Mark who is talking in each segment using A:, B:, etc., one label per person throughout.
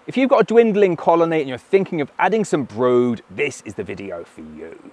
A: If you've got a dwindling colony and you're thinking of adding some brood, this is the video for you.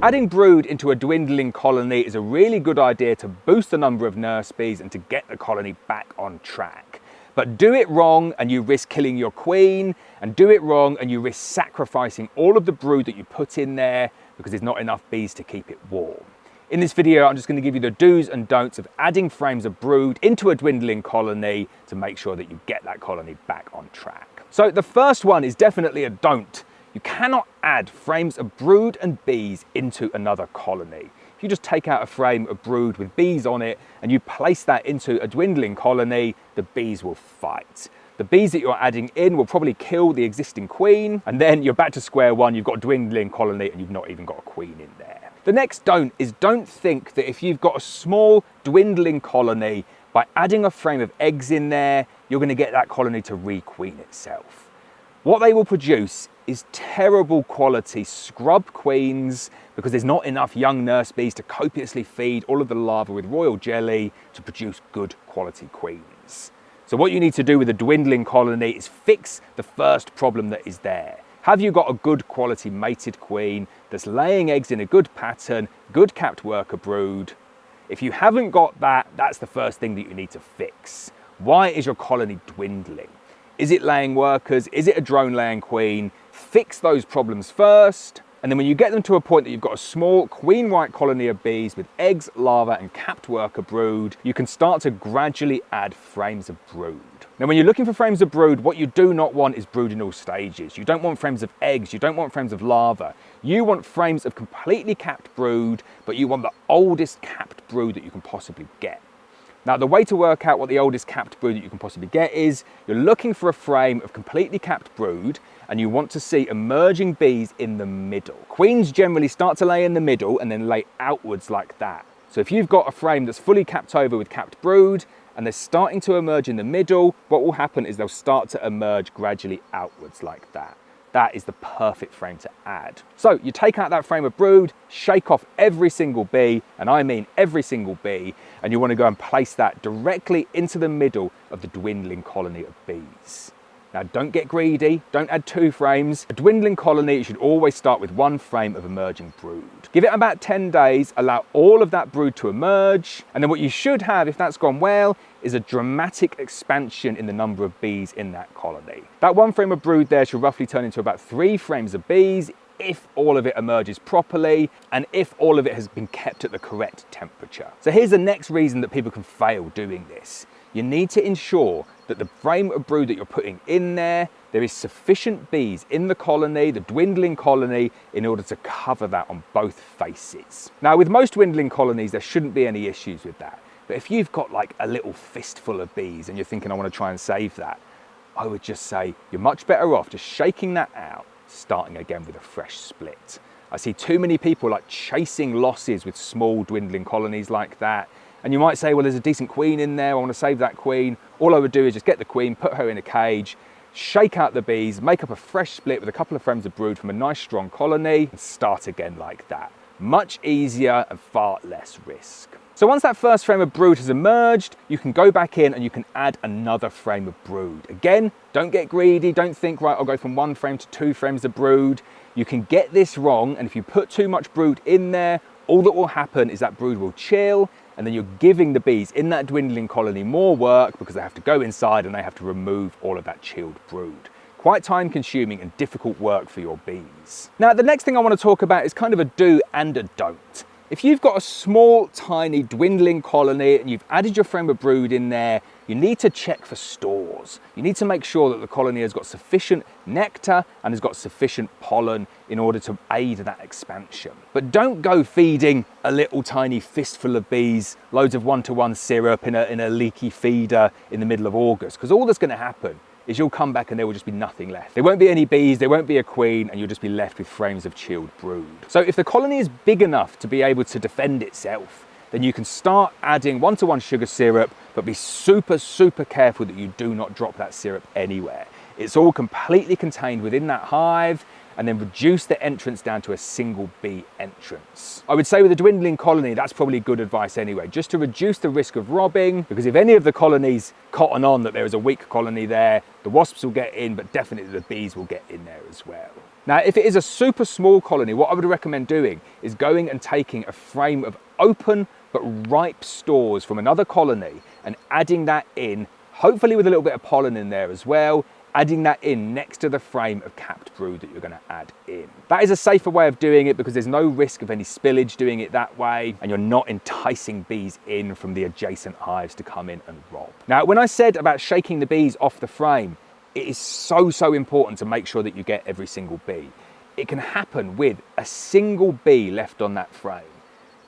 A: Adding brood into a dwindling colony is a really good idea to boost the number of nurse bees and to get the colony back on track. But do it wrong and you risk killing your queen, and do it wrong and you risk sacrificing all of the brood that you put in there because there's not enough bees to keep it warm. In this video, I'm just going to give you the do's and don'ts of adding frames of brood into a dwindling colony to make sure that you get that colony back on track. So the first one is definitely a don't. You cannot add frames of brood and bees into another colony. If you just take out a frame of brood with bees on it and you place that into a dwindling colony, the bees will fight. The bees that you're adding in will probably kill the existing queen, and then you're back to square one. You've got a dwindling colony and you've not even got a queen in there. The next don't is don't think that if you've got a small dwindling colony, by adding a frame of eggs in there, you're going to get that colony to re-queen itself. What they will produce is terrible quality scrub queens because there's not enough young nurse bees to copiously feed all of the larvae with royal jelly to produce good quality queens. So what you need to do with a dwindling colony is fix the first problem that is there. Have you got a good quality mated queen that's laying eggs in a good pattern, good capped worker brood? If you haven't got that, that's the first thing that you need to fix. Why is your colony dwindling? Is it laying workers? Is it a drone laying queen? Fix those problems first. And then when you get them to a point that you've got a small queen-white colony of bees with eggs, larvae and capped worker brood, you can start to gradually add frames of brood. Now, when you're looking for frames of brood, what you do not want is brood in all stages. You don't want frames of eggs, you don't want frames of larvae. You want frames of completely capped brood, but you want the oldest capped brood that you can possibly get. Now, the way to work out what the oldest capped brood that you can possibly get is you're looking for a frame of completely capped brood and you want to see emerging bees in the middle. Queens generally start to lay in the middle and then lay outwards like that. So if you've got a frame that's fully capped over with capped brood and they're starting to emerge in the middle, what will happen is they'll start to emerge gradually outwards like that. That is the perfect frame to add. So you take out that frame of brood, shake off every single bee, and I mean every single bee, and you want to go and place that directly into the middle of the dwindling colony of bees. Now, don't get greedy, don't add 2 frames. A dwindling colony, you should always start with 1 frame of emerging brood. Give it about 10 days, allow all of that brood to emerge, and then what you should have, if that's gone well, is a dramatic expansion in the number of bees in that colony. That 1 frame of brood there should roughly turn into about 3 frames of bees if all of it emerges properly and if all of it has been kept at the correct temperature. So here's the next reason that people can fail doing this. You need to ensure that the frame of brood that you're putting in there is sufficient bees in the colony, the dwindling colony, in order to cover that on both faces. Now, with most dwindling colonies, there shouldn't be any issues with that. But if you've got like a little fistful of bees and you're thinking, I want to try and save that, I would just say you're much better off just shaking that out, starting again with a fresh split. I see too many people like chasing losses with small dwindling colonies like that. And you might say, well, there's a decent queen in there, I want to save that queen. All I would do is just get the queen, put her in a cage, shake out the bees, make up a fresh split with a couple of frames of brood from a nice strong colony, and start again like that. Much easier and far less risk. So once that first frame of brood has emerged, you can go back in and you can add another frame of brood. Again, don't get greedy, don't think, right, I'll go from 1 frame to 2 frames of brood. You can get this wrong, and if you put too much brood in there, all that will happen is that brood will chill, and then you're giving the bees in that dwindling colony more work because they have to go inside and they have to remove all of that chilled brood. Quite time consuming and difficult work for your bees. Now, the next thing I want to talk about is kind of a do and a don't. If you've got a small, tiny, dwindling colony and you've added your frame of brood in there, you need to check for stores. You need to make sure that the colony has got sufficient nectar and has got sufficient pollen in order to aid that expansion. But don't go feeding a little tiny fistful of bees loads of 1-to-1 syrup in a leaky feeder in the middle of August, because all that's going to happen is you'll come back and there will just be nothing left. There won't be any bees, there won't be a queen, and you'll just be left with frames of chilled brood. So if the colony is big enough to be able to defend itself, then you can start adding 1-to-1 sugar syrup, but be super, super careful that you do not drop that syrup anywhere. It's all completely contained within that hive, and then reduce the entrance down to a single bee entrance. I would say with a dwindling colony, that's probably good advice anyway, just to reduce the risk of robbing, because if any of the colonies cotton on that there is a weak colony there, the wasps will get in, but definitely the bees will get in there as well. Now, if it is a super small colony, what I would recommend doing is going and taking a frame of open but ripe stores from another colony and adding that in, hopefully with a little bit of pollen in there as well, adding that in next to the frame of capped brood that you're going to add in. That is a safer way of doing it because there's no risk of any spillage doing it that way, and you're not enticing bees in from the adjacent hives to come in and rob. Now, when I said about shaking the bees off the frame, it is so important to make sure that you get every single bee. It can happen with a single bee left on that frame.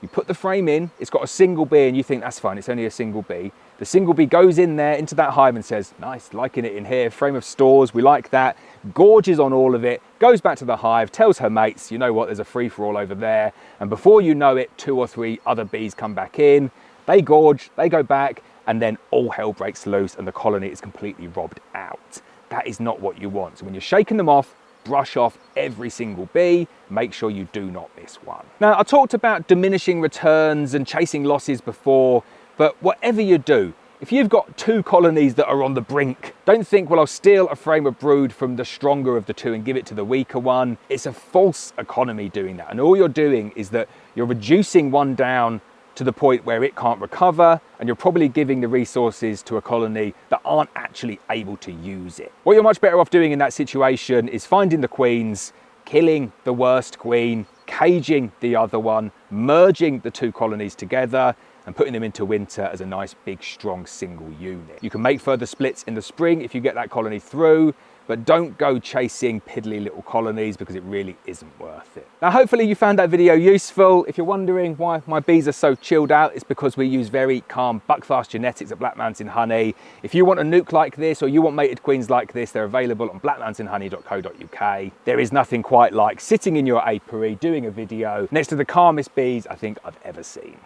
A: You put the frame in, it's got a single bee and you think that's fine, it's only a single bee. The single bee goes in there into that hive and says, nice, liking it in here, frame of stores, we like that, gorges on all of it, goes back to the hive, tells her mates, you know what, there's a free-for-all over there. And before you know it, 2 or 3 other bees come back in, they gorge, they go back, and then all hell breaks loose and the colony is completely robbed out. That is not what you want. So when you're shaking them off, brush off every single bee, make sure you do not miss one. Now, I talked about diminishing returns and chasing losses before, but whatever you do, if you've got 2 colonies that are on the brink, don't think, well, I'll steal a frame of brood from the stronger of the 2 and give it to the weaker one. It's a false economy doing that. And all you're doing is that you're reducing one down to the point where it can't recover, and you're probably giving the resources to a colony that aren't actually able to use it. What you're much better off doing in that situation is finding the queens, killing the worst queen, caging the other one, merging the 2 colonies together, and putting them into winter as a nice big strong single unit. You can make further splits in the spring if you get that colony through, but don't go chasing piddly little colonies because it really isn't worth it. Now, hopefully you found that video useful. If you're wondering why my bees are so chilled out, it's because we use very calm buckfast genetics at Black Mountain Honey. If you want a nuke like this or you want mated queens like this, they're available on blackmountainhoney.co.uk. There is nothing quite like sitting in your apiary doing a video next to the calmest bees I think I've ever seen.